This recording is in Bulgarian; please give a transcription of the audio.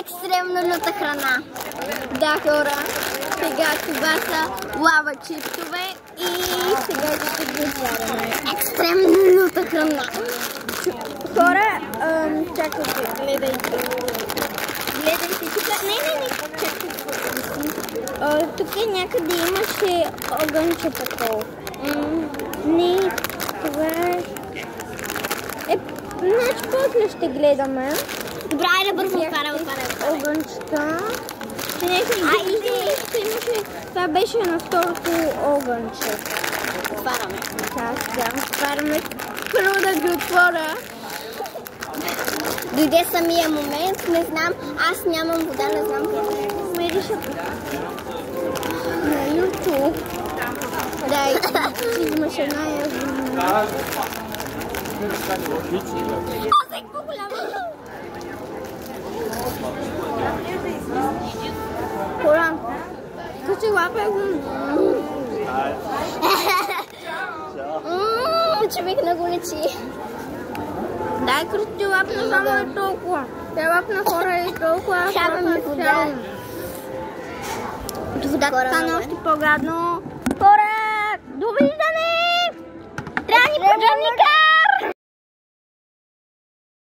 Екстремно люта храна. Да, хора. Сега това са лава чипсове и сега ще ги отваряме. Екстремно люта храна. Хора, чакайте, гледайте. Гледайте тук. Не. Чакайте. Тук някъде имаше огънче такова. Не, това е... Значи после ще гледаме. Добре, айде бързо отваряме. Огънчета. Това беше на второто огънче. Отваряме. Сега отваряме. Първо да ги отворя. Дойде самия момент, не знам, аз нямам вода, не знам къде. Мириша на YouTube. Да, и имаш една язина. Хора, къси лапа е Човек на го лечи. Дай, Кръсти, лапна само е толкова. Те лапна хора е толкова. Трябва ми вода. Водата стане още по-гадно. Хора, довиждане! Трябва ни пожарника!